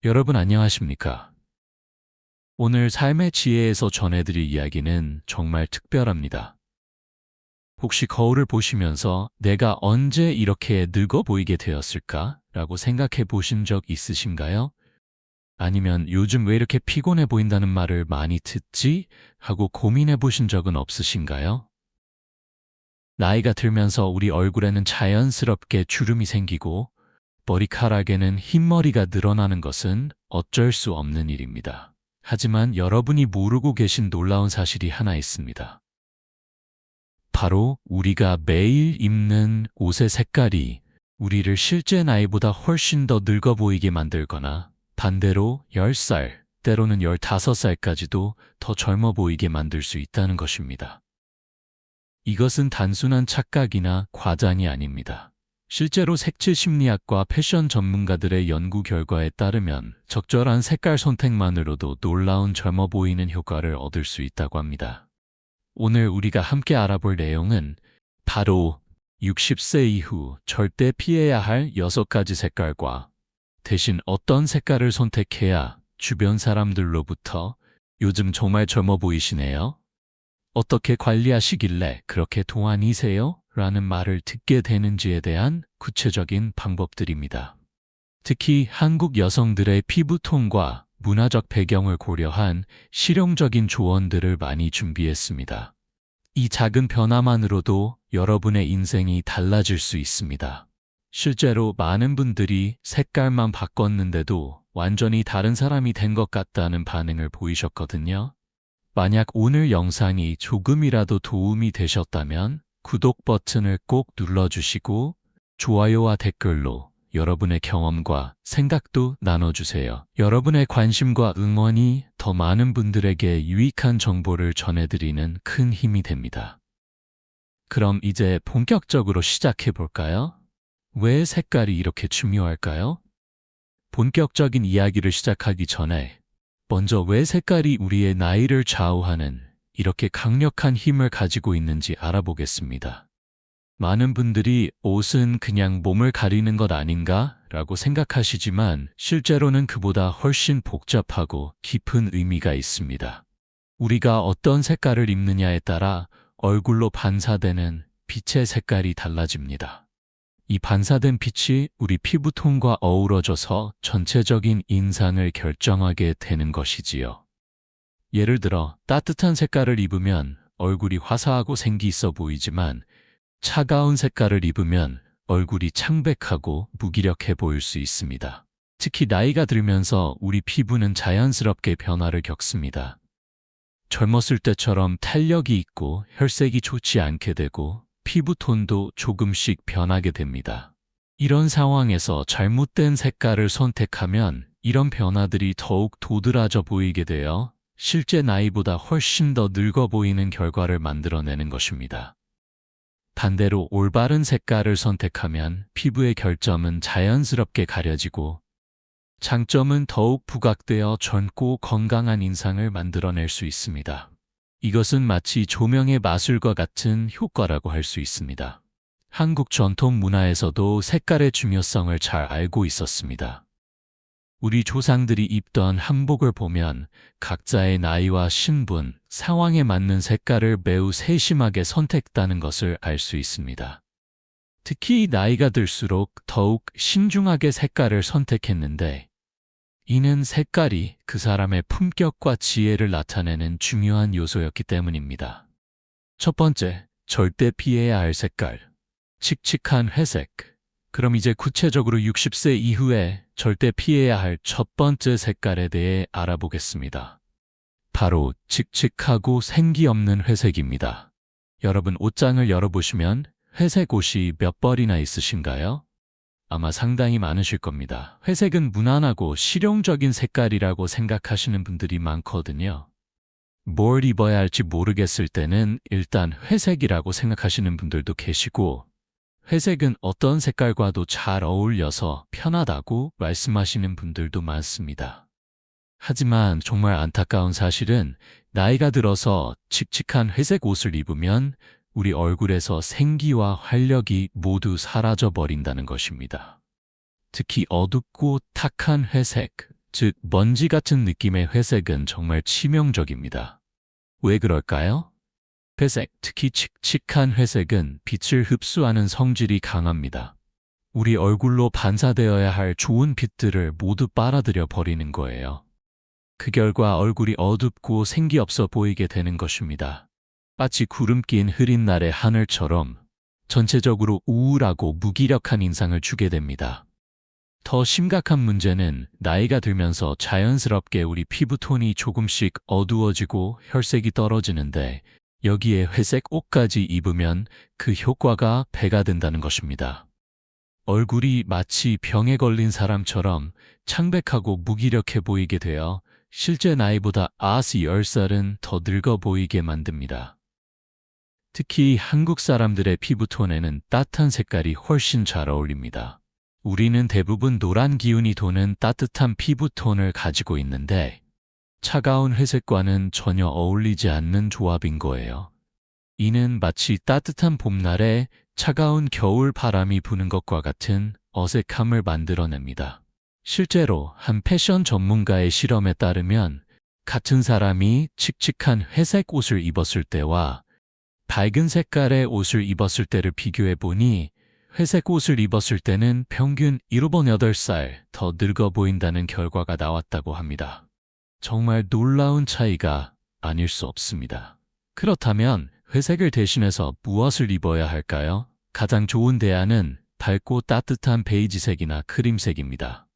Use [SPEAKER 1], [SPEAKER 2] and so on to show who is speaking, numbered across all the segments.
[SPEAKER 1] 여러분 안녕하십니까? 오늘 삶의 지혜에서 전해드릴 이야기는 정말 특별합니다. 혹시 거울을 보시면서 내가 언제 이렇게 늙어 보이게 되었을까? 라고 생각해 보신 적 있으신가요? 아니면 요즘 왜 이렇게 피곤해 보인다는 말을 많이 듣지? 하고 고민해 보신 적은 없으신가요? 나이가 들면서 우리 얼굴에는 자연스럽게 주름이 생기고 머리카락에는 흰머리가 늘어나는 것은 어쩔 수 없는 일입니다. 하지만 여러분이 모르고 계신 놀라운 사실이 하나 있습니다. 바로 우리가 매일 입는 옷의 색깔이 우리를 실제 나이보다 훨씬 더 늙어 보이게 만들거나 반대로 10살, 때로는 15살까지도 더 젊어 보이게 만들 수 있다는 것입니다. 이것은 단순한 착각이나 과장이 아닙니다. 실제로 색칠 심리학과 패션 전문가들의 연구 결과에 따르면 적절한 색깔 선택만으로도 놀라운 젊어 보이는 효과를 얻을 수 있다고 합니다. 오늘 우리가 함께 알아볼 내용은 바로 60세 이후 절대 피해야 할 6가지 색깔과 대신 어떤 색깔을 선택해야 주변 사람들로부터 요즘 정말 젊어 보이시네요? 어떻게 관리하시길래 그렇게 동안이세요? 라는 말을 듣게 되는지에 대한 구체적인 방법들입니다. 특히 한국 여성들의 피부톤과 문화적 배경을 고려한 실용적인 조언들을 많이 준비했습니다. 이 작은 변화만으로도 여러분의 인생이 달라질 수 있습니다. 실제로 많은 분들이 색깔만 바꿨는데도 완전히 다른 사람이 된 것 같다는 반응을 보이셨거든요. 만약 오늘 영상이 조금이라도 도움이 되셨다면 구독 버튼을 꼭 눌러주시고 좋아요와 댓글로 여러분의 경험과 생각도 나눠주세요. 여러분의 관심과 응원이 더 많은 분들에게 유익한 정보를 전해드리는 큰 힘이 됩니다. 그럼 이제 본격적으로 시작해 볼까요? 왜 색깔이 이렇게 중요할까요? 본격적인 이야기를 시작하기 전에 먼저 왜 색깔이 우리의 나이를 좌우하는 이렇게 강력한 힘을 가지고 있는지 알아보겠습니다. 많은 분들이 옷은 그냥 몸을 가리는 것 아닌가? 라고 생각하시지만 실제로는 그보다 훨씬 복잡하고 깊은 의미가 있습니다. 우리가 어떤 색깔을 입느냐에 따라 얼굴로 반사되는 빛의 색깔이 달라집니다. 이 반사된 빛이 우리 피부톤과 어우러져서 전체적인 인상을 결정하게 되는 것이지요. 예를 들어 따뜻한 색깔을 입으면 얼굴이 화사하고 생기 있어 보이지만 차가운 색깔을 입으면 얼굴이 창백하고 무기력해 보일 수 있습니다. 특히 나이가 들면서 우리 피부는 자연스럽게 변화를 겪습니다. 젊었을 때처럼 탄력이 있고 혈색이 좋지 않게 되고 피부톤도 조금씩 변하게 됩니다. 이런 상황에서 잘못된 색깔을 선택하면 이런 변화들이 더욱 도드라져 보이게 되어 실제 나이보다 훨씬 더 늙어 보이는 결과를 만들어내는 것입니다. 반대로 올바른 색깔을 선택하면 피부의 결점은 자연스럽게 가려지고 장점은 더욱 부각되어 젊고 건강한 인상을 만들어낼 수 있습니다. 이것은 마치 조명의 마술과 같은 효과라고 할 수 있습니다. 한국 전통 문화에서도 색깔의 중요성을 잘 알고 있었습니다. 우리 조상들이 입던 한복을 보면 각자의 나이와 신분, 상황에 맞는 색깔을 매우 세심하게 선택했다는 것을 알 수 있습니다. 특히 나이가 들수록 더욱 신중하게 색깔을 선택했는데 이는 색깔이 그 사람의 품격과 지혜를 나타내는 중요한 요소였기 때문입니다. 첫 번째, 절대 피해야 할 색깔. 칙칙한 회색. 그럼 이제 구체적으로 60세 이후에 절대 피해야 할 첫 번째 색깔에 대해 알아보겠습니다. 바로 칙칙하고 생기 없는 회색입니다. 여러분 옷장을 열어보시면 회색 옷이 몇 벌이나 있으신가요? 아마 상당히 많으실 겁니다. 회색은 무난하고 실용적인 색깔이라고 생각하시는 분들이 많거든요. 뭘 입어야 할지 모르겠을 때는 일단 회색이라고 생각하시는 분들도 계시고 회색은 어떤 색깔과도 잘 어울려서 편하다고 말씀하시는 분들도 많습니다. 하지만 정말 안타까운 사실은 나이가 들어서 칙칙한 회색 옷을 입으면 우리 얼굴에서 생기와 활력이 모두 사라져 버린다는 것입니다. 특히 어둡고 탁한 회색, 즉 먼지 같은 느낌의 회색은 정말 치명적입니다. 왜 그럴까요? 회색, 특히 칙칙한 회색은 빛을 흡수하는 성질이 강합니다. 우리 얼굴로 반사되어야 할 좋은 빛들을 모두 빨아들여 버리는 거예요. 그 결과 얼굴이 어둡고 생기 없어 보이게 되는 것입니다. 마치 구름 낀 흐린 날의 하늘처럼 전체적으로 우울하고 무기력한 인상을 주게 됩니다. 더 심각한 문제는 나이가 들면서 자연스럽게 우리 피부톤이 조금씩 어두워지고 혈색이 떨어지는데 여기에 회색 옷까지 입으면 그 효과가 배가 된다는 것입니다. 얼굴이 마치 병에 걸린 사람처럼 창백하고 무기력해 보이게 되어 실제 나이보다 10살은 더 늙어 보이게 만듭니다. 특히 한국 사람들의 피부톤에는 따뜻한 색깔이 훨씬 잘 어울립니다. 우리는 대부분 노란 기운이 도는 따뜻한 피부톤을 가지고 있는데 차가운 회색과는 전혀 어울리지 않는 조합인 거예요. 이는 마치 따뜻한 봄날에 차가운 겨울 바람이 부는 것과 같은 어색함을 만들어냅니다. 실제로 한 패션 전문가의 실험에 따르면 같은 사람이 칙칙한 회색 옷을 입었을 때와 밝은 색깔의 옷을 입었을 때를 비교해 보니 회색 옷을 입었을 때는 평균 7-8살 더 늙어 보인다는 결과가 나왔다고 합니다. 정말 놀라운 차이가 아닐 수 없습니다. 그렇다면 회색을 대신해서 무엇을 입어야 할까요? 가장 좋은 대안은 밝고 따뜻한 베이지색이나 크림색입니다.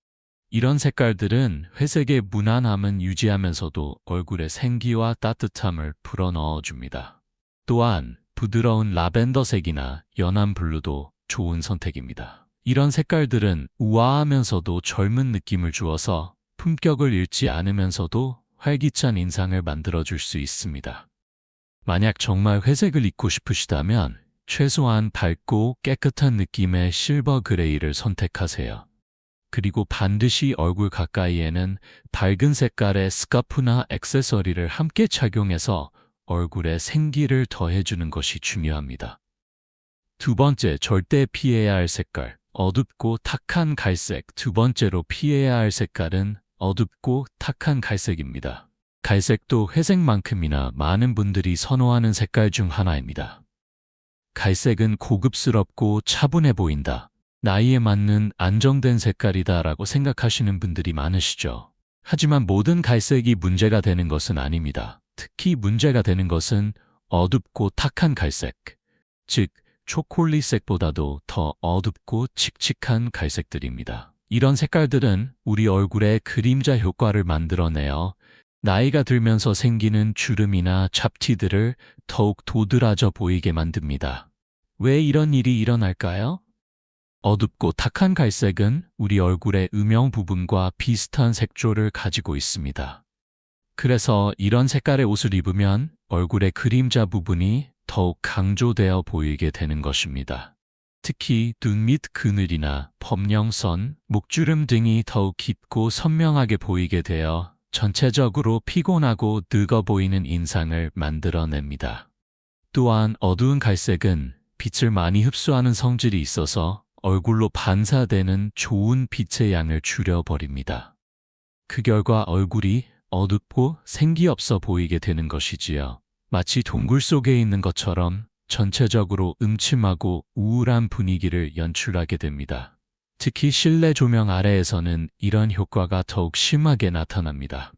[SPEAKER 1] 이런 색깔들은 회색의 무난함은 유지하면서도 얼굴에 생기와 따뜻함을 불어넣어줍니다. 또한 부드러운 라벤더색이나 연한 블루도 좋은 선택입니다. 이런 색깔들은 우아하면서도 젊은 느낌을 주어서 품격을 잃지 않으면서도 활기찬 인상을 만들어줄 수 있습니다. 만약 정말 회색을 입고 싶으시다면 최소한 밝고 깨끗한 느낌의 실버 그레이를 선택하세요. 그리고 반드시 얼굴 가까이에는 밝은 색깔의 스카프나 액세서리를 함께 착용해서 얼굴에 생기를 더해주는 것이 중요합니다. 두 번째, 절대 피해야 할 색깔, 어둡고 탁한 갈색. 두 번째로 피해야 할 색깔은 어둡고 탁한 갈색입니다. 갈색도 회색만큼이나 많은 분들이 선호하는 색깔 중 하나입니다. 갈색은 고급스럽고 차분해 보인다. 나이에 맞는 안정된 색깔이다 라고 생각하시는 분들이 많으시죠. 하지만 모든 갈색이 문제가 되는 것은 아닙니다. 특히 문제가 되는 것은 어둡고 탁한 갈색, 즉 초콜릿색보다도 더 어둡고 칙칙한 갈색들입니다. 이런 색깔들은 우리 얼굴에 그림자 효과를 만들어내어 나이가 들면서 생기는 주름이나 잡티들을 더욱 도드라져 보이게 만듭니다. 왜 이런 일이 일어날까요? 어둡고 탁한 갈색은 우리 얼굴의 음영 부분과 비슷한 색조를 가지고 있습니다. 그래서 이런 색깔의 옷을 입으면 얼굴의 그림자 부분이 더욱 강조되어 보이게 되는 것입니다. 특히 눈 밑 그늘이나 범령선, 목주름 등이 더욱 깊고 선명하게 보이게 되어 전체적으로 피곤하고 늙어 보이는 인상을 만들어냅니다. 또한 어두운 갈색은 빛을 많이 흡수하는 성질이 있어서 얼굴로 반사되는 좋은 빛의 양을 줄여버립니다. 그 결과 얼굴이 어둡고 생기 없어 보이게 되는 것이지요. 마치 동굴 속에 있는 것처럼 전체적으로 음침하고 우울한 분위기를 연출하게 됩니다. 특히 실내 조명 아래에서는 이런 효과가 더욱 심하게 나타납니다.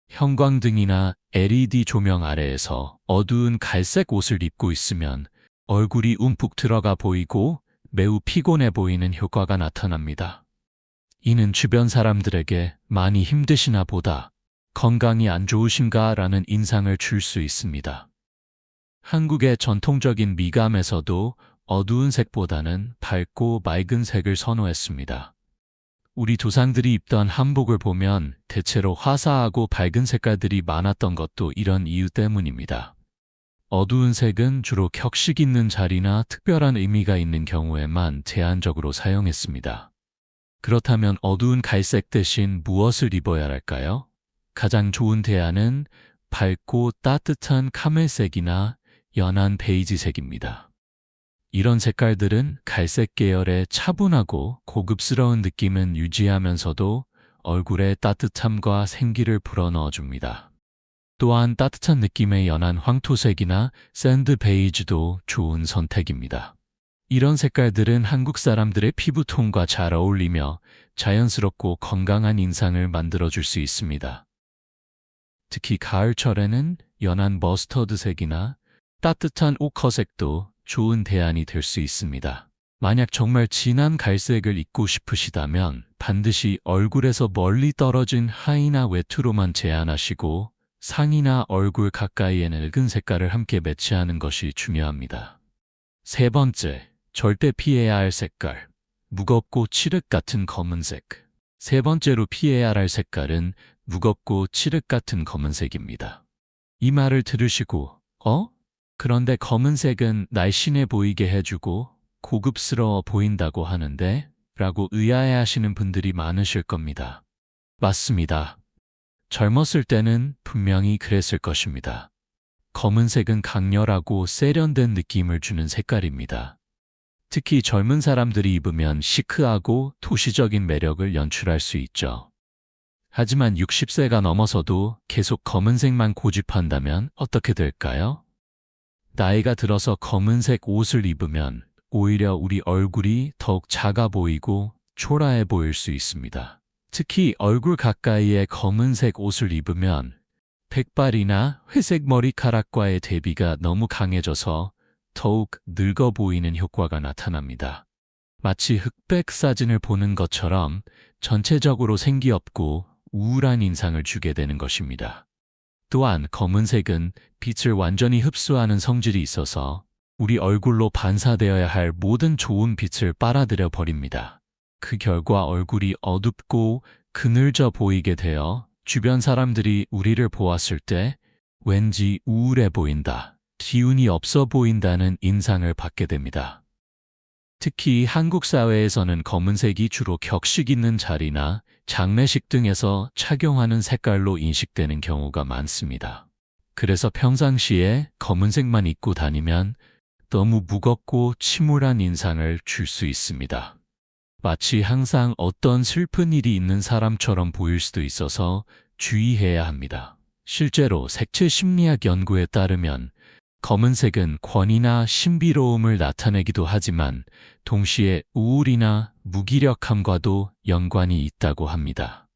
[SPEAKER 1] 형광등이나 LED 조명 아래에서 어두운 갈색 옷을 입고 있으면 얼굴이 움푹 들어가 보이고 매우 피곤해 보이는 효과가 나타납니다. 이는 주변 사람들에게 많이 힘드시나 보다, 건강이 안 좋으신가 라는 인상을 줄 수 있습니다. 한국의 전통적인 미감에서도 어두운 색보다는 밝고 맑은 색을 선호했습니다. 우리 조상들이 입던 한복을 보면 대체로 화사하고 밝은 색깔들이 많았던 것도 이런 이유 때문입니다. 어두운 색은 주로 격식 있는 자리나 특별한 의미가 있는 경우에만 제한적으로 사용했습니다. 그렇다면 어두운 갈색 대신 무엇을 입어야 할까요? 가장 좋은 대안은 밝고 따뜻한 카멜색이나 연한 베이지색입니다. 이런 색깔들은 갈색 계열의 차분하고 고급스러운 느낌은 유지하면서도 얼굴에 따뜻함과 생기를 불어넣어줍니다. 또한 따뜻한 느낌의 연한 황토색이나 샌드 베이지도 좋은 선택입니다. 이런 색깔들은 한국 사람들의 피부톤과 잘 어울리며 자연스럽고 건강한 인상을 만들어줄 수 있습니다. 특히 가을철에는 연한 머스터드색이나 따뜻한 오커색도 좋은 대안이 될 수 있습니다. 만약 정말 진한 갈색을 입고 싶으시다면 반드시 얼굴에서 멀리 떨어진 하이나 외투로만 제한하시고 상의나 얼굴 가까이에 밝은 색깔을 함께 매치하는 것이 중요합니다. 세 번째, 절대 피해야 할 색깔. 무겁고 칠흑 같은 검은색. 세 번째로 피해야 할 색깔은 무겁고 칠흑 같은 검은색입니다. 이 말을 들으시고, 그런데 검은색은 날씬해 보이게 해주고 고급스러워 보인다고 하는데? 라고 의아해하시는 분들이 많으실 겁니다. 맞습니다. 젊었을 때는 분명히 그랬을 것입니다. 검은색은 강렬하고 세련된 느낌을 주는 색깔입니다. 특히 젊은 사람들이 입으면 시크하고 도시적인 매력을 연출할 수 있죠. 하지만 60세가 넘어서도 계속 검은색만 고집한다면 어떻게 될까요? 나이가 들어서 검은색 옷을 입으면 오히려 우리 얼굴이 더욱 작아 보이고 초라해 보일 수 있습니다. 특히 얼굴 가까이에 검은색 옷을 입으면 백발이나 회색 머리카락과의 대비가 너무 강해져서 더욱 늙어 보이는 효과가 나타납니다. 마치 흑백 사진을 보는 것처럼 전체적으로 생기 없고 우울한 인상을 주게 되는 것입니다. 또한 검은색은 빛을 완전히 흡수하는 성질이 있어서 우리 얼굴로 반사되어야 할 모든 좋은 빛을 빨아들여 버립니다. 그 결과 얼굴이 어둡고 그늘져 보이게 되어 주변 사람들이 우리를 보았을 때 왠지 우울해 보인다, 기운이 없어 보인다는 인상을 받게 됩니다. 특히 한국 사회에서는 검은색이 주로 격식 있는 자리나 장례식 등에서 착용하는 색깔로 인식되는 경우가 많습니다. 그래서 평상시에 검은색만 입고 다니면 너무 무겁고 침울한 인상을 줄 수 있습니다. 마치 항상 어떤 슬픈 일이 있는 사람처럼 보일 수도 있어서 주의해야 합니다. 실제로 색채 심리학 연구에 따르면 검은색은 권위나 신비로움을 나타내기도 하지만 동시에 우울이나 무기력함과도 연관이 있다고 합니다.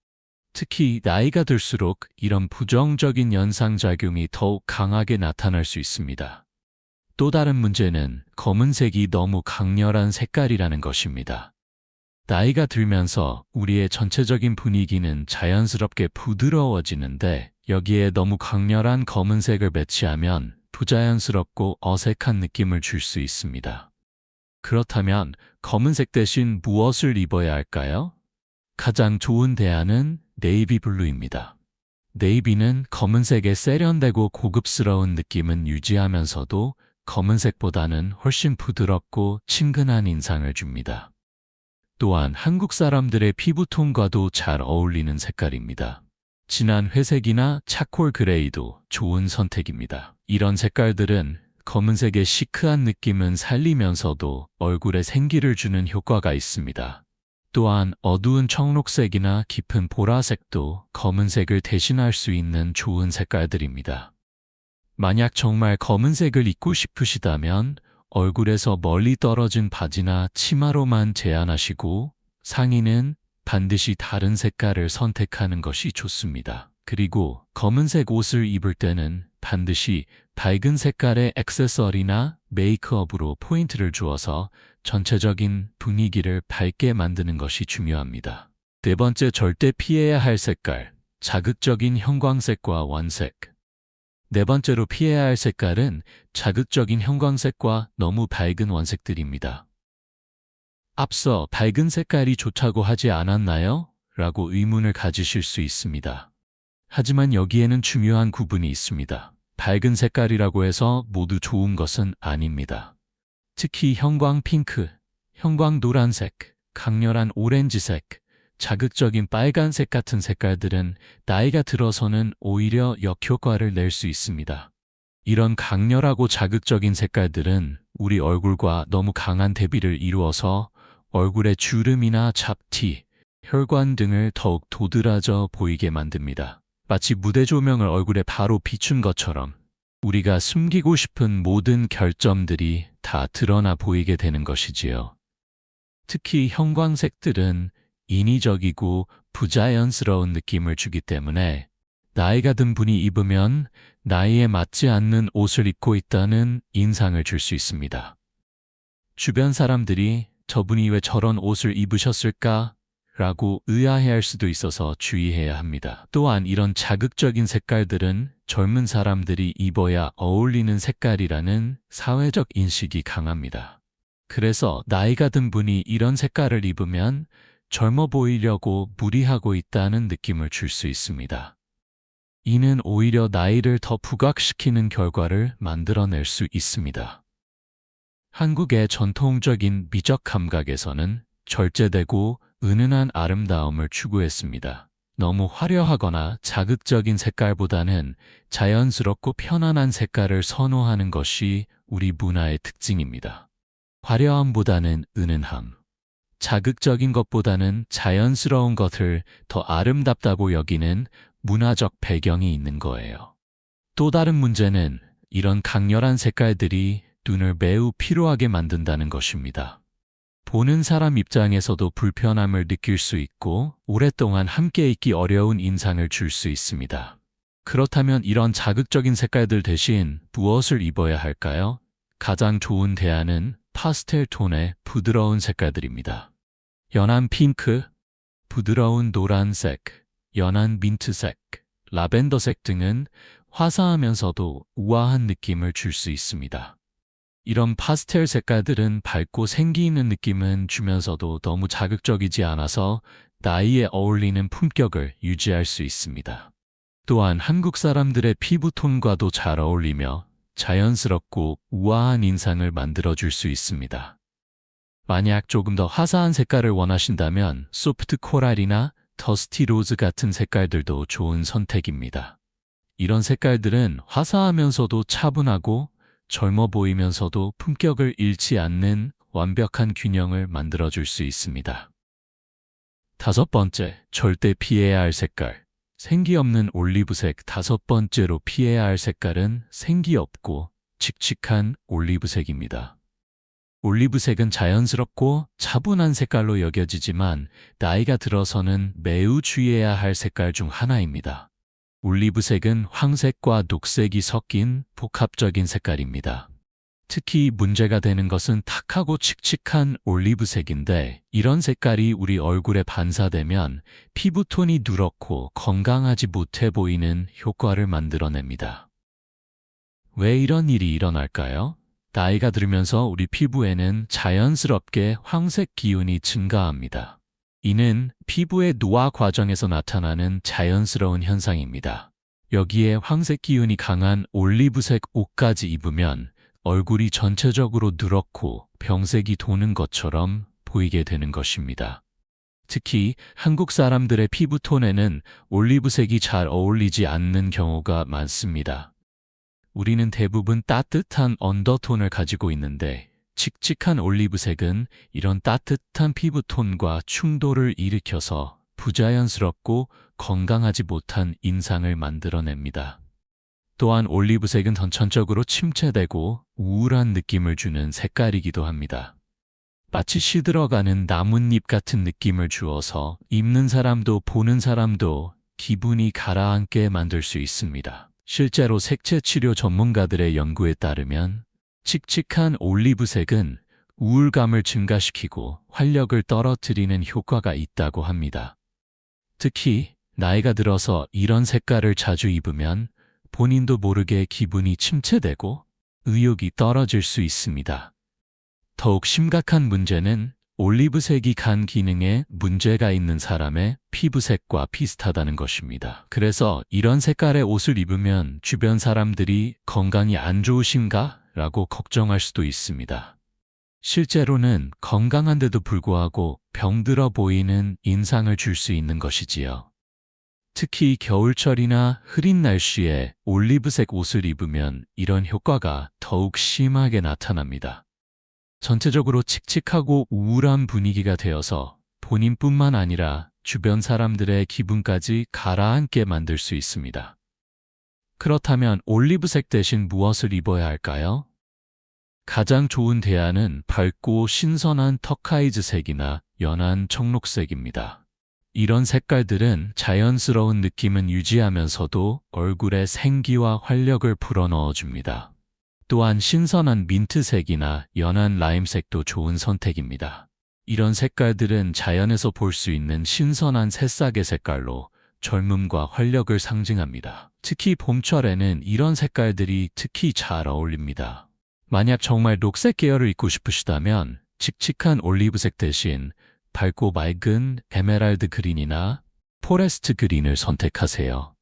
[SPEAKER 1] 특히 나이가 들수록 이런 부정적인 연상작용이 더욱 강하게 나타날 수 있습니다. 또 다른 문제는 검은색이 너무 강렬한 색깔이라는 것입니다. 나이가 들면서 우리의 전체적인 분위기는 자연스럽게 부드러워지는데 여기에 너무 강렬한 검은색을 매치하면 부자연스럽고 어색한 느낌을 줄 수 있습니다. 그렇다면 검은색 대신 무엇을 입어야 할까요? 가장 좋은 대안은 네이비 블루입니다. 네이비는 검은색의 세련되고 고급스러운 느낌은 유지하면서도 검은색보다는 훨씬 부드럽고 친근한 인상을 줍니다. 또한 한국 사람들의 피부톤과도 잘 어울리는 색깔입니다. 진한 회색이나 차콜 그레이도 좋은 선택입니다. 이런 색깔들은 검은색의 시크한 느낌은 살리면서도 얼굴에 생기를 주는 효과가 있습니다. 또한 어두운 청록색이나 깊은 보라색도 검은색을 대신할 수 있는 좋은 색깔들입니다. 만약 정말 검은색을 입고 싶으시다면 얼굴에서 멀리 떨어진 바지나 치마로만 제한하시고 상의는 반드시 다른 색깔을 선택하는 것이 좋습니다. 그리고 검은색 옷을 입을 때는 반드시 밝은 색깔의 액세서리나 메이크업으로 포인트를 주어서 전체적인 분위기를 밝게 만드는 것이 중요합니다. 네 번째, 절대 피해야 할 색깔, 자극적인 형광색과 원색. 네 번째로 피해야 할 색깔은 자극적인 형광색과 너무 밝은 원색들입니다. 앞서 밝은 색깔이 좋다고 하지 않았나요? 라고 의문을 가지실 수 있습니다. 하지만 여기에는 중요한 구분이 있습니다. 밝은 색깔이라고 해서 모두 좋은 것은 아닙니다. 특히 형광 핑크, 형광 노란색, 강렬한 오렌지색, 자극적인 빨간색 같은 색깔들은 나이가 들어서는 오히려 역효과를 낼 수 있습니다. 이런 강렬하고 자극적인 색깔들은 우리 얼굴과 너무 강한 대비를 이루어서 얼굴에 주름이나 잡티, 혈관 등을 더욱 도드라져 보이게 만듭니다. 마치 무대 조명을 얼굴에 바로 비춘 것처럼 우리가 숨기고 싶은 모든 결점들이 다 드러나 보이게 되는 것이지요. 특히 형광색들은 인위적이고 부자연스러운 느낌을 주기 때문에 나이가 든 분이 입으면 나이에 맞지 않는 옷을 입고 있다는 인상을 줄 수 있습니다. 주변 사람들이 저분이 왜 저런 옷을 입으셨을까? 라고 의아해할 수도 있어서 주의해야 합니다. 또한 이런 자극적인 색깔들은 젊은 사람들이 입어야 어울리는 색깔이라는 사회적 인식이 강합니다. 그래서 나이가 든 분이 이런 색깔을 입으면 젊어 보이려고 무리하고 있다는 느낌을 줄 수 있습니다. 이는 오히려 나이를 더 부각시키는 결과를 만들어낼 수 있습니다. 한국의 전통적인 미적 감각에서는 절제되고 은은한 아름다움을 추구했습니다. 너무 화려하거나 자극적인 색깔보다는 자연스럽고 편안한 색깔을 선호하는 것이 우리 문화의 특징입니다. 화려함보다는 은은함, 자극적인 것보다는 자연스러운 것을 더 아름답다고 여기는 문화적 배경이 있는 거예요. 또 다른 문제는 이런 강렬한 색깔들이 눈을 매우 피로하게 만든다는 것입니다. 보는 사람 입장에서도 불편함을 느낄 수 있고 오랫동안 함께 있기 어려운 인상을 줄 수 있습니다. 그렇다면 이런 자극적인 색깔들 대신 무엇을 입어야 할까요? 가장 좋은 대안은 파스텔 톤의 부드러운 색깔들입니다. 연한 핑크, 부드러운 노란색, 연한 민트색, 라벤더색 등은 화사하면서도 우아한 느낌을 줄 수 있습니다. 이런 파스텔 색깔들은 밝고 생기 있는 느낌은 주면서도 너무 자극적이지 않아서 나이에 어울리는 품격을 유지할 수 있습니다. 또한 한국 사람들의 피부톤과도 잘 어울리며 자연스럽고 우아한 인상을 만들어줄 수 있습니다. 만약 조금 더 화사한 색깔을 원하신다면 소프트 코랄이나 더스티 로즈 같은 색깔들도 좋은 선택입니다. 이런 색깔들은 화사하면서도 차분하고 젊어 보이면서도 품격을 잃지 않는 완벽한 균형을 만들어줄 수 있습니다. 다섯 번째, 절대 피해야 할 색깔. 생기 없는 올리브색. 다섯 번째로 피해야 할 색깔은 생기 없고 칙칙한 올리브색입니다. 올리브색은 자연스럽고 차분한 색깔로 여겨지지만 나이가 들어서는 매우 주의해야 할 색깔 중 하나입니다. 올리브색은 황색과 녹색이 섞인 복합적인 색깔입니다. 특히 문제가 되는 것은 탁하고 칙칙한 올리브색인데 이런 색깔이 우리 얼굴에 반사되면 피부톤이 누렇고 건강하지 못해 보이는 효과를 만들어냅니다. 왜 이런 일이 일어날까요? 나이가 들면서 우리 피부에는 자연스럽게 황색 기운이 증가합니다. 이는 피부의 노화 과정에서 나타나는 자연스러운 현상입니다. 여기에 황색 기운이 강한 올리브색 옷까지 입으면 얼굴이 전체적으로 누렇고 병색이 도는 것처럼 보이게 되는 것입니다. 특히 한국 사람들의 피부톤에는 올리브색이 잘 어울리지 않는 경우가 많습니다. 우리는 대부분 따뜻한 언더톤을 가지고 있는데 칙칙한 올리브색은 이런 따뜻한 피부톤과 충돌을 일으켜서 부자연스럽고 건강하지 못한 인상을 만들어냅니다. 또한 올리브색은 전천적으로 침체되고 우울한 느낌을 주는 색깔이기도 합니다. 마치 시들어가는 나뭇잎 같은 느낌을 주어서 입는 사람도 보는 사람도 기분이 가라앉게 만들 수 있습니다. 실제로 색채 치료 전문가들의 연구에 따르면 칙칙한 올리브색은 우울감을 증가시키고 활력을 떨어뜨리는 효과가 있다고 합니다. 특히 나이가 들어서 이런 색깔을 자주 입으면 본인도 모르게 기분이 침체되고 의욕이 떨어질 수 있습니다. 더욱 심각한 문제는 올리브색이 간 기능에 문제가 있는 사람의 피부색과 비슷하다는 것입니다. 그래서 이런 색깔의 옷을 입으면 주변 사람들이 건강이 안 좋으신가? 라고 걱정할 수도 있습니다. 실제로는 건강한데도 불구하고 병들어 보이는 인상을 줄 수 있는 것이지요. 특히 겨울철이나 흐린 날씨에 올리브색 옷을 입으면 이런 효과가 더욱 심하게 나타납니다. 전체적으로 칙칙하고 우울한 분위기가 되어서 본인뿐만 아니라 주변 사람들의 기분까지 가라앉게 만들 수 있습니다. 그렇다면 올리브색 대신 무엇을 입어야 할까요? 가장 좋은 대안은 밝고 신선한 터카이즈색이나 연한 청록색입니다. 이런 색깔들은 자연스러운 느낌은 유지하면서도 얼굴에 생기와 활력을 불어넣어줍니다. 또한 신선한 민트색이나 연한 라임색도 좋은 선택입니다. 이런 색깔들은 자연에서 볼 수 있는 신선한 새싹의 색깔로 젊음과 활력을 상징합니다. 특히 봄철에는 이런 색깔들이 특히 잘 어울립니다. 만약 정말 녹색 계열을 입고 싶으시다면 칙칙한 올리브색 대신 밝고 맑은 에메랄드 그린이나 포레스트 그린을 선택하세요.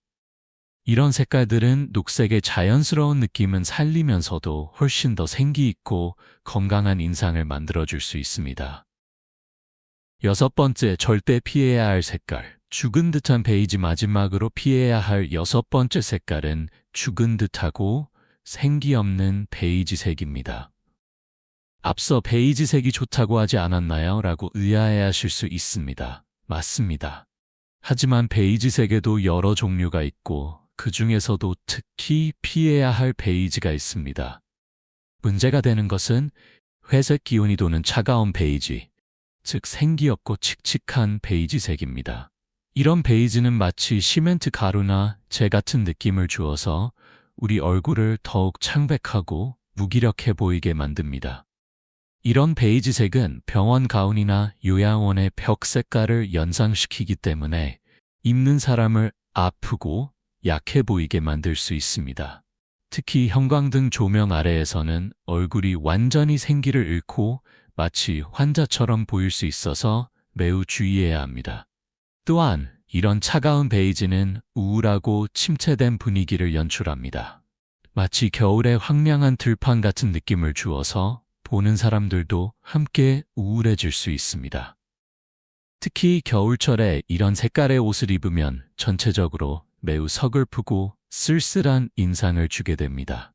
[SPEAKER 1] 이런 색깔들은 녹색의 자연스러운 느낌은 살리면서도 훨씬 더 생기 있고 건강한 인상을 만들어줄 수 있습니다. 6번째, 절대 피해야 할 색깔. 죽은 듯한 베이지. 마지막으로 피해야 할 6번째 색깔은 죽은 듯하고 생기 없는 베이지색입니다. 앞서 베이지색이 좋다고 하지 않았나요? 라고 의아해하실 수 있습니다. 맞습니다. 하지만 베이지색에도 여러 종류가 있고 그 중에서도 특히 피해야 할 베이지가 있습니다. 문제가 되는 것은 회색 기운이 도는 차가운 베이지, 즉 생기 없고 칙칙한 베이지색입니다. 이런 베이지는 마치 시멘트 가루나 재 같은 느낌을 주어서 우리 얼굴을 더욱 창백하고 무기력해 보이게 만듭니다. 이런 베이지색은 병원 가운이나 요양원의 벽 색깔을 연상시키기 때문에 입는 사람을 아프고 약해 보이게 만들 수 있습니다. 특히 형광등 조명 아래에서는 얼굴이 완전히 생기를 잃고 마치 환자처럼 보일 수 있어서 매우 주의해야 합니다. 또한 이런 차가운 베이지는 우울하고 침체된 분위기를 연출합니다. 마치 겨울의 황량한 들판 같은 느낌을 주어서 보는 사람들도 함께 우울해질 수 있습니다. 특히 겨울철에 이런 색깔의 옷을 입으면 전체적으로 매우 서글프고 쓸쓸한 인상을 주게 됩니다.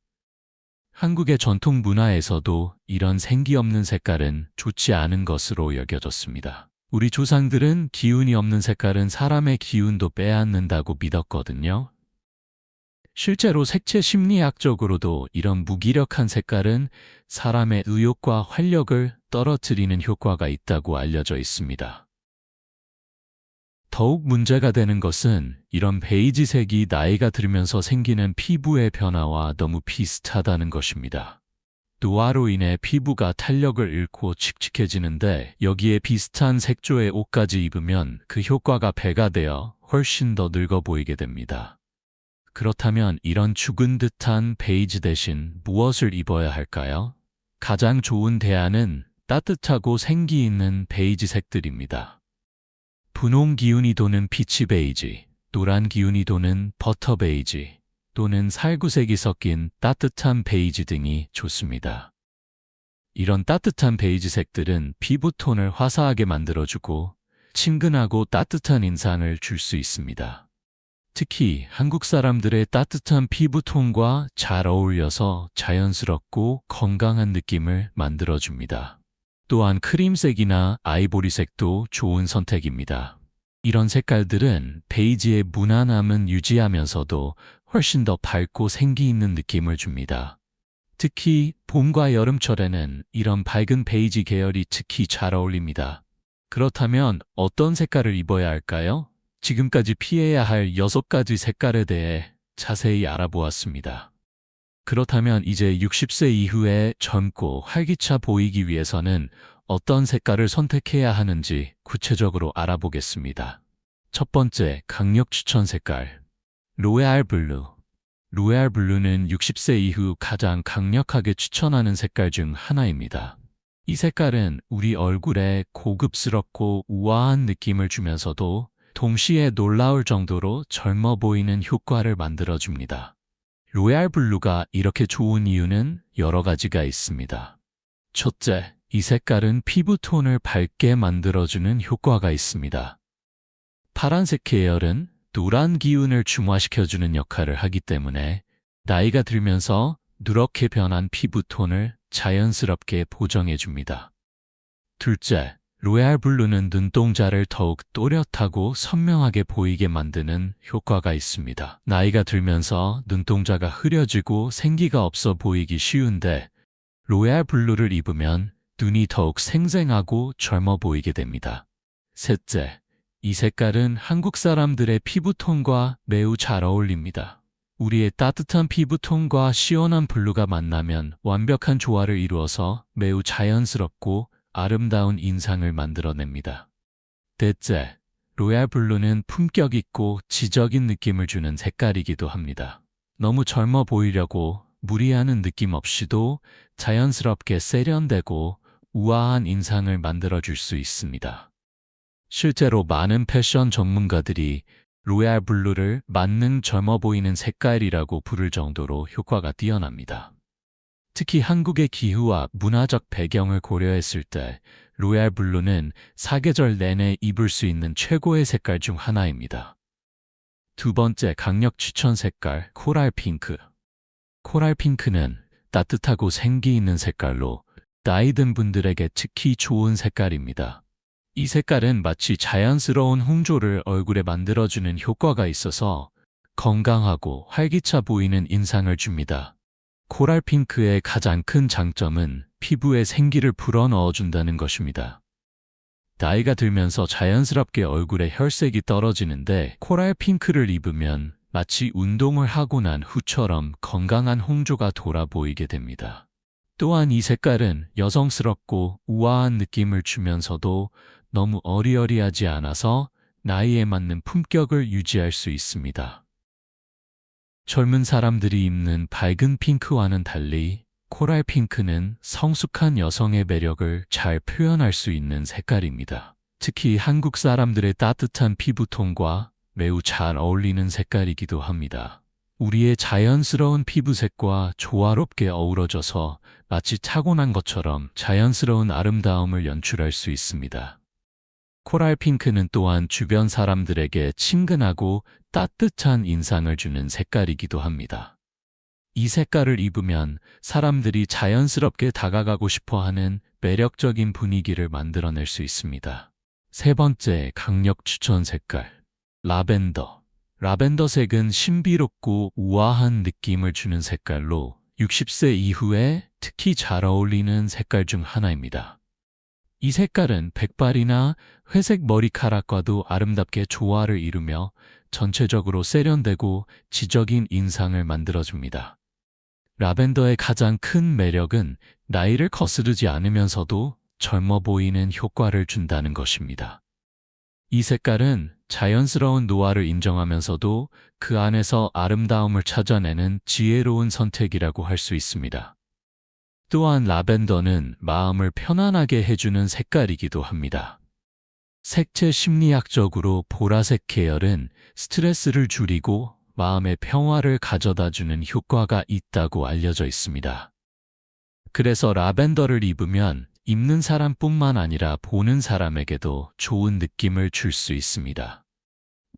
[SPEAKER 1] 한국의 전통 문화에서도 이런 생기 없는 색깔은 좋지 않은 것으로 여겨졌습니다. 우리 조상들은 기운이 없는 색깔은 사람의 기운도 빼앗는다고 믿었거든요. 실제로 색채 심리학적으로도 이런 무기력한 색깔은 사람의 의욕과 활력을 떨어뜨리는 효과가 있다고 알려져 있습니다. 더욱 문제가 되는 것은 이런 베이지색이 나이가 들면서 생기는 피부의 변화와 너무 비슷하다는 것입니다. 노화로 인해 피부가 탄력을 잃고 칙칙해지는데 여기에 비슷한 색조의 옷까지 입으면 그 효과가 배가 되어 훨씬 더 늙어 보이게 됩니다. 그렇다면 이런 죽은 듯한 베이지 대신 무엇을 입어야 할까요? 가장 좋은 대안은 따뜻하고 생기 있는 베이지 색들입니다. 분홍 기운이 도는 피치 베이지, 노란 기운이 도는 버터 베이지, 또는 살구색이 섞인 따뜻한 베이지 등이 좋습니다. 이런 따뜻한 베이지 색들은 피부톤을 화사하게 만들어주고 친근하고 따뜻한 인상을 줄 수 있습니다. 특히 한국 사람들의 따뜻한 피부톤과 잘 어울려서 자연스럽고 건강한 느낌을 만들어줍니다. 또한 크림색이나 아이보리색도 좋은 선택입니다. 이런 색깔들은 베이지의 무난함은 유지하면서도 훨씬 더 밝고 생기 있는 느낌을 줍니다. 특히 봄과 여름철에는 이런 밝은 베이지 계열이 특히 잘 어울립니다. 그렇다면 어떤 색깔을 입어야 할까요? 지금까지 피해야 할 6가지 색깔에 대해 자세히 알아보았습니다. 그렇다면 이제 60세 이후에 젊고 활기차 보이기 위해서는 어떤 색깔을 선택해야 하는지 구체적으로 알아보겠습니다. 첫 번째, 강력 추천 색깔. 로얄 블루. 로얄 블루는 60세 이후 가장 강력하게 추천하는 색깔 중 하나입니다. 이 색깔은 우리 얼굴에 고급스럽고 우아한 느낌을 주면서도 동시에 놀라울 정도로 젊어 보이는 효과를 만들어줍니다. 로얄 블루가 이렇게 좋은 이유는 여러 가지가 있습니다. 첫째, 이 색깔은 피부톤을 밝게 만들어주는 효과가 있습니다. 파란색 계열은 노란 기운을 중화시켜주는 역할을 하기 때문에 나이가 들면서 누렇게 변한 피부톤을 자연스럽게 보정해줍니다. 둘째, 로얄 블루는 눈동자를 더욱 또렷하고 선명하게 보이게 만드는 효과가 있습니다. 나이가 들면서 눈동자가 흐려지고 생기가 없어 보이기 쉬운데 로얄 블루를 입으면 눈이 더욱 생생하고 젊어 보이게 됩니다. 셋째, 이 색깔은 한국 사람들의 피부톤과 매우 잘 어울립니다. 우리의 따뜻한 피부톤과 시원한 블루가 만나면 완벽한 조화를 이루어서 매우 자연스럽고 아름다운 인상을 만들어냅니다. 넷째, 로얄 블루는 품격 있고 지적인 느낌을 주는 색깔이기도 합니다. 너무 젊어 보이려고 무리하는 느낌 없이도 자연스럽게 세련되고 우아한 인상을 만들어줄 수 있습니다. 실제로 많은 패션 전문가들이 로얄 블루를 만능 젊어 보이는 색깔이라고 부를 정도로 효과가 뛰어납니다. 특히 한국의 기후와 문화적 배경을 고려했을 때 로얄 블루는 사계절 내내 입을 수 있는 최고의 색깔 중 하나입니다. 두 번째 강력 추천 색깔, 코랄 핑크. 코랄 핑크는 따뜻하고 생기 있는 색깔로 나이 든 분들에게 특히 좋은 색깔입니다. 이 색깔은 마치 자연스러운 홍조를 얼굴에 만들어주는 효과가 있어서 건강하고 활기차 보이는 인상을 줍니다. 코랄 핑크의 가장 큰 장점은 피부에 생기를 불어넣어준다는 것입니다. 나이가 들면서 자연스럽게 얼굴에 혈색이 떨어지는데 코랄 핑크를 입으면 마치 운동을 하고 난 후처럼 건강한 홍조가 돌아 보이게 됩니다. 또한 이 색깔은 여성스럽고 우아한 느낌을 주면서도 너무 어리어리하지 않아서 나이에 맞는 품격을 유지할 수 있습니다. 젊은 사람들이 입는 밝은 핑크와는 달리 코랄 핑크는 성숙한 여성의 매력을 잘 표현할 수 있는 색깔입니다. 특히 한국 사람들의 따뜻한 피부톤과 매우 잘 어울리는 색깔이기도 합니다. 우리의 자연스러운 피부색과 조화롭게 어우러져서 마치 타고난 것처럼 자연스러운 아름다움을 연출할 수 있습니다. 코랄 핑크는 또한 주변 사람들에게 친근하고 따뜻한 인상을 주는 색깔이기도 합니다. 이 색깔을 입으면 사람들이 자연스럽게 다가가고 싶어하는 매력적인 분위기를 만들어낼 수 있습니다. 세 번째 강력 추천 색깔, 라벤더. 라벤더색은 신비롭고 우아한 느낌을 주는 색깔로 60세 이후에 특히 잘 어울리는 색깔 중 하나입니다. 이 색깔은 백발이나 회색 머리카락과도 아름답게 조화를 이루며 전체적으로 세련되고 지적인 인상을 만들어줍니다. 라벤더의 가장 큰 매력은 나이를 거스르지 않으면서도 젊어 보이는 효과를 준다는 것입니다. 이 색깔은 자연스러운 노화를 인정하면서도 그 안에서 아름다움을 찾아내는 지혜로운 선택이라고 할 수 있습니다. 또한 라벤더는 마음을 편안하게 해주는 색깔이기도 합니다. 색채 심리학적으로 보라색 계열은 스트레스를 줄이고 마음의 평화를 가져다주는 효과가 있다고 알려져 있습니다. 그래서 라벤더를 입으면 입는 사람뿐만 아니라 보는 사람에게도 좋은 느낌을 줄 수 있습니다.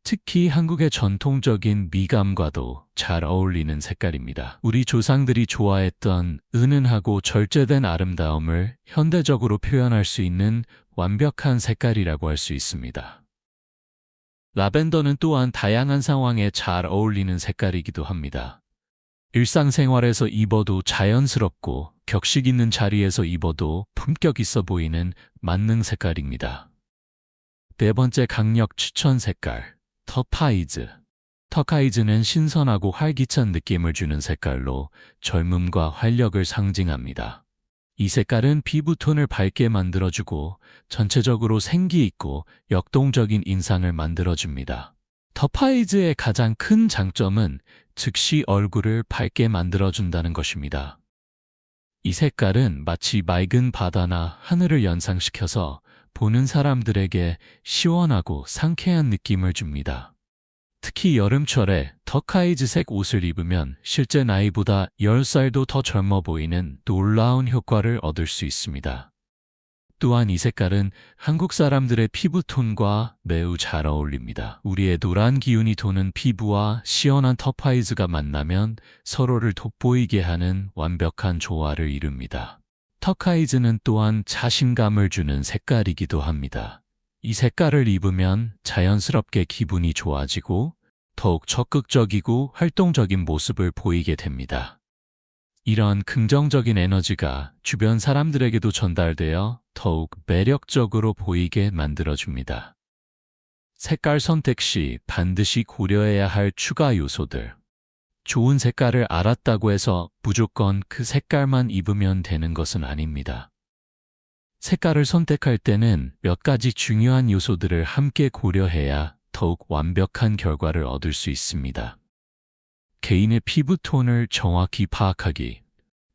[SPEAKER 1] 특히 한국의 전통적인 미감과도 잘 어울리는 색깔입니다. 우리 조상들이 좋아했던 은은하고 절제된 아름다움을 현대적으로 표현할 수 있는 완벽한 색깔이라고 할 수 있습니다. 라벤더는 또한 다양한 상황에 잘 어울리는 색깔이기도 합니다. 일상생활에서 입어도 자연스럽고 격식 있는 자리에서 입어도 품격 있어 보이는 만능 색깔입니다. 네 번째 강력 추천 색깔, 터카이즈. 터카이즈는 신선하고 활기찬 느낌을 주는 색깔로 젊음과 활력을 상징합니다. 이 색깔은 피부톤을 밝게 만들어주고 전체적으로 생기 있고 역동적인 인상을 만들어줍니다. 터카이즈의 가장 큰 장점은 즉시 얼굴을 밝게 만들어준다는 것입니다. 이 색깔은 마치 맑은 바다나 하늘을 연상시켜서 보는 사람들에게 시원하고 상쾌한 느낌을 줍니다. 특히 여름철에 터카이즈색 옷을 입으면 실제 나이보다 10살도 더 젊어 보이는 놀라운 효과를 얻을 수 있습니다. 또한 이 색깔은 한국 사람들의 피부톤과 매우 잘 어울립니다. 우리의 노란 기운이 도는 피부와 시원한 터카이즈가 만나면 서로를 돋보이게 하는 완벽한 조화를 이룹니다. 터카이즈는 또한 자신감을 주는 색깔이기도 합니다. 이 색깔을 입으면 자연스럽게 기분이 좋아지고 더욱 적극적이고 활동적인 모습을 보이게 됩니다. 이런 긍정적인 에너지가 주변 사람들에게도 전달되어 더욱 매력적으로 보이게 만들어줍니다. 색깔 선택 시 반드시 고려해야 할 추가 요소들. 좋은 색깔을 알았다고 해서 무조건 그 색깔만 입으면 되는 것은 아닙니다. 색깔을 선택할 때는 몇 가지 중요한 요소들을 함께 고려해야 더욱 완벽한 결과를 얻을 수 있습니다. 개인의 피부톤을 정확히 파악하기.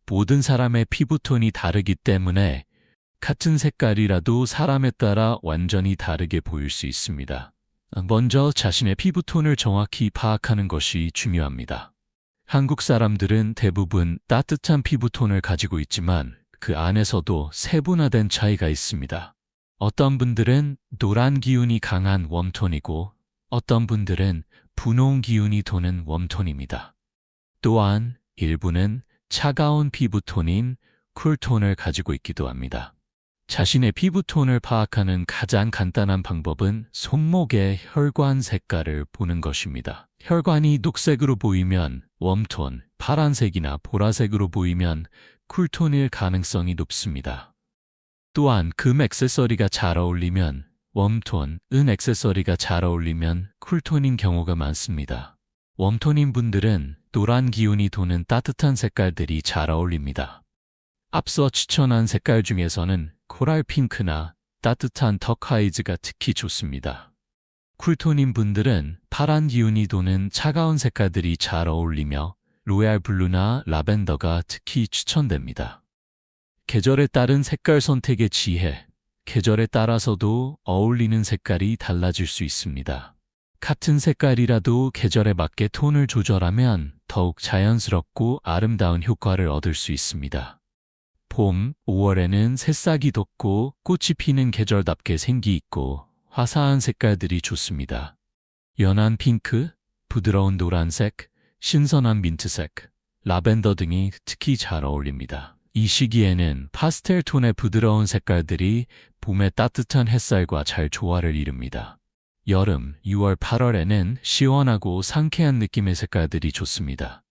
[SPEAKER 1] 모든 사람의 피부톤이 다르기 때문에 같은 색깔이라도 사람에 따라 완전히 다르게 보일 수 있습니다. 먼저 자신의 피부톤을 정확히 파악하는 것이 중요합니다. 한국 사람들은 대부분 따뜻한 피부톤을 가지고 있지만 그 안에서도 세분화된 차이가 있습니다. 어떤 분들은 노란 기운이 강한 웜톤이고 어떤 분들은 분홍 기운이 도는 웜톤입니다. 또한 일부는 차가운 피부톤인 쿨톤을 가지고 있기도 합니다. 자신의 피부톤을 파악하는 가장 간단한 방법은 손목의 혈관 색깔을 보는 것입니다. 혈관이 녹색으로 보이면 웜톤, 파란색이나 보라색으로 보이면 쿨톤일 가능성이 높습니다. 또한 금 액세서리가 잘 어울리면 웜톤, 은 액세서리가 잘 어울리면 쿨톤인 경우가 많습니다. 웜톤인 분들은 노란 기운이 도는 따뜻한 색깔들이 잘 어울립니다. 앞서 추천한 색깔 중에서는 코랄 핑크나 따뜻한 터카이즈가 특히 좋습니다. 쿨톤인 분들은 파란 기운이 도는 차가운 색깔들이 잘 어울리며 로얄 블루나 라벤더가 특히 추천됩니다. 계절에 따른 색깔 선택의 지혜, 계절에 따라서도 어울리는 색깔이 달라질 수 있습니다. 같은 색깔이라도 계절에 맞게 톤을 조절하면 더욱 자연스럽고 아름다운 효과를 얻을 수 있습니다. 봄, 5월에는 새싹이 돋고 꽃이 피는 계절답게 생기 있고 화사한 색깔들이 좋습니다. 연한 핑크, 부드러운 노란색, 신선한 민트색, 라벤더 등이 특히 잘 어울립니다. 이 시기에는 파스텔 톤의 부드러운 색깔들이 봄의 따뜻한 햇살과 잘 조화를 이룹니다. 여름, 6월, 8월에는 시원하고 상쾌한 느낌의 색깔들이 좋습니다.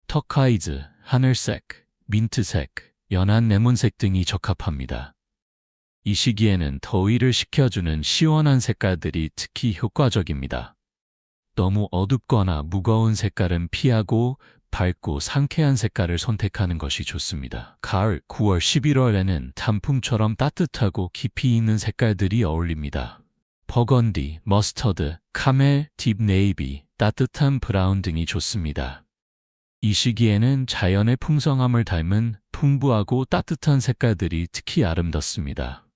[SPEAKER 1] 터카이즈, 하늘색, 민트색, 연한 레몬색 등이 적합합니다. 이 시기에는 더위를 식혀주는 시원한 색깔들이 특히 효과적입니다. 너무 어둡거나 무거운 색깔은 피하고 밝고 상쾌한 색깔을 선택하는 것이 좋습니다. 가을, 9월, 11월에는 단풍처럼 따뜻하고 깊이 있는 색깔들이 어울립니다. 버건디, 머스터드, 카멜, 딥 네이비, 따뜻한 브라운 등이 좋습니다. 이 시기에는 자연의 풍성함을 닮은 풍부하고 따뜻한 색깔들이 특히 아름답습니다.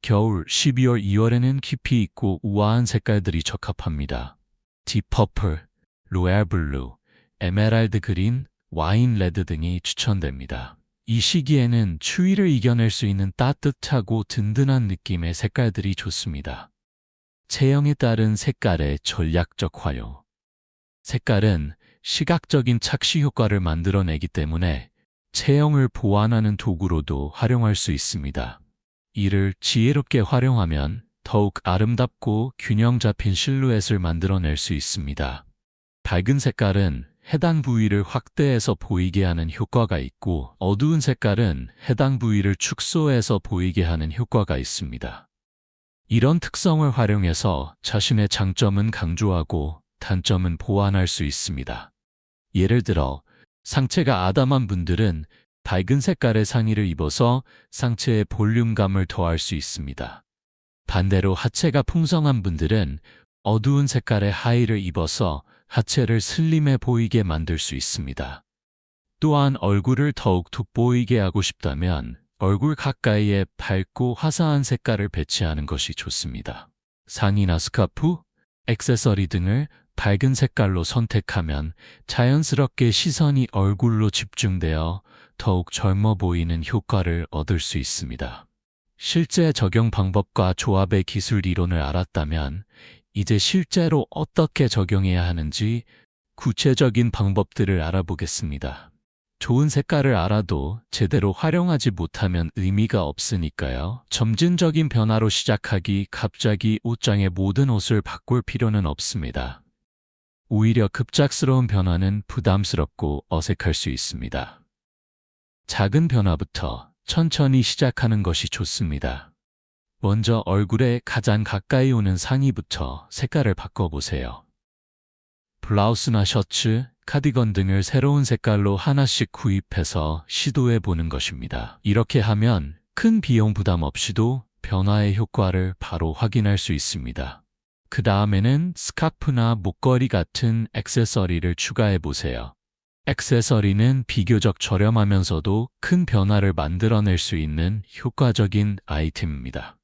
[SPEAKER 1] 겨울, 12월, 2월에는 깊이 있고 우아한 색깔들이 적합합니다. 딥 퍼플, 로얄 블루, 에메랄드 그린, 와인 레드 등이 추천됩니다. 이 시기에는 추위를 이겨낼 수 있는 따뜻하고 든든한 느낌의 색깔들이 좋습니다. 체형에 따른 색깔의 전략적 활용. 색깔은 시각적인 착시 효과를 만들어내기 때문에 체형을 보완하는 도구로도 활용할 수 있습니다. 이를 지혜롭게 활용하면 더욱 아름답고 균형 잡힌 실루엣을 만들어낼 수 있습니다. 밝은 색깔은 해당 부위를 확대해서 보이게 하는 효과가 있고 어두운 색깔은 해당 부위를 축소해서 보이게 하는 효과가 있습니다. 이런 특성을 활용해서 자신의 장점은 강조하고 단점은 보완할 수 있습니다. 예를 들어 상체가 아담한 분들은 밝은 색깔의 상의를 입어서 상체의 볼륨감을 더할 수 있습니다. 반대로 하체가 풍성한 분들은 어두운 색깔의 하의를 입어서 하체를 슬림해 보이게 만들 수 있습니다. 또한 얼굴을 더욱 돋보이게 하고 싶다면 얼굴 가까이에 밝고 화사한 색깔을 배치하는 것이 좋습니다. 상의나 스카프, 액세서리 등을 밝은 색깔로 선택하면 자연스럽게 시선이 얼굴로 집중되어 더욱 젊어 보이는 효과를 얻을 수 있습니다. 실제 적용 방법과 조합의 기술 이론을 알았다면 이제 실제로 어떻게 적용해야 하는지 구체적인 방법들을 알아보겠습니다. 좋은 색깔을 알아도 제대로 활용하지 못하면 의미가 없으니까요. 점진적인 변화로 시작하기, 갑자기 옷장의 모든 옷을 바꿀 필요는 없습니다. 오히려 급작스러운 변화는 부담스럽고 어색할 수 있습니다. 작은 변화부터 천천히 시작하는 것이 좋습니다. 먼저 얼굴에 가장 가까이 오는 상의부터 색깔을 바꿔보세요. 블라우스나 셔츠, 카디건 등을 새로운 색깔로 하나씩 구입해서 시도해 보는 것입니다. 이렇게 하면 큰 비용 부담 없이도 변화의 효과를 바로 확인할 수 있습니다. 그 다음에는 스카프나 목걸이 같은 액세서리를 추가해 보세요. 액세서리는 비교적 저렴하면서도 큰 변화를 만들어낼 수 있는 효과적인 아이템입니다.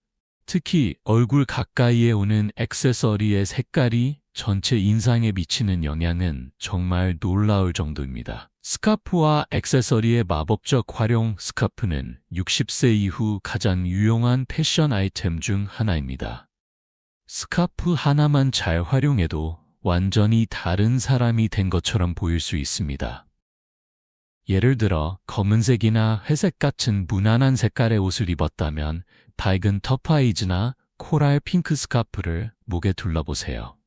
[SPEAKER 1] 특히 얼굴 가까이에 오는 액세서리의 색깔이 전체 인상에 미치는 영향은 정말 놀라울 정도입니다. 스카프와 액세서리의 마법적 활용. 스카프는 60세 이후 가장 유용한 패션 아이템 중 하나입니다. 스카프 하나만 잘 활용해도 완전히 다른 사람이 된 것처럼 보일 수 있습니다. 예를 들어 검은색이나 회색 같은 무난한 색깔의 옷을 입었다면 밝은 터파이즈나 코랄 핑크 스카프를 목에 둘러보세요.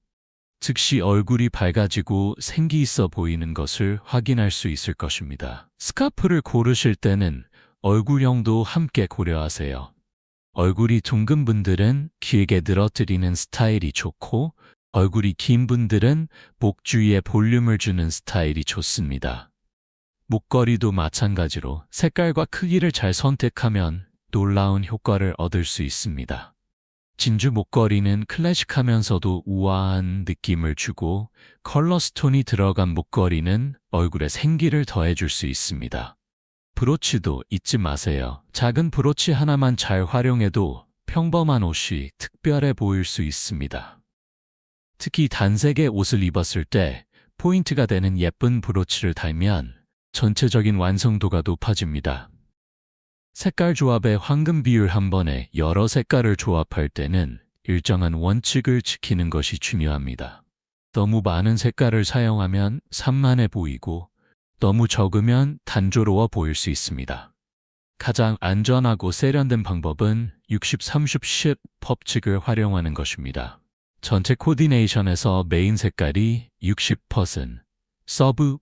[SPEAKER 1] 즉시 얼굴이 밝아지고 생기 있어 보이는 것을 확인할 수 있을 것입니다. 스카프를 고르실 때는 얼굴형도 함께 고려하세요. 얼굴이 둥근 분들은 길게 늘어뜨리는 스타일이 좋고, 얼굴이 긴 분들은 목 주위에 볼륨을 주는 스타일이 좋습니다. 목걸이도 마찬가지로 색깔과 크기를 잘 선택하면 놀라운 효과를 얻을 수 있습니다. 진주 목걸이는 클래식하면서도 우아한 느낌을 주고, 컬러 스톤이 들어간 목걸이는 얼굴에 생기를 더해줄 수 있습니다. 브로치도 잊지 마세요. 작은 브로치 하나만 잘 활용해도 평범한 옷이 특별해 보일 수 있습니다. 특히 단색의 옷을 입었을 때 포인트가 되는 예쁜 브로치를 달면 전체적인 완성도가 높아집니다. 색깔 조합의 황금 비율. 한 번에 여러 색깔을 조합할 때는 일정한 원칙을 지키는 것이 중요합니다. 너무 많은 색깔을 사용하면 산만해 보이고, 너무 적으면 단조로워 보일 수 있습니다. 가장 안전하고 세련된 방법은 60-30-10 법칙을 활용하는 것입니다. 전체 코디네이션에서 메인 색깔이 60%, 서브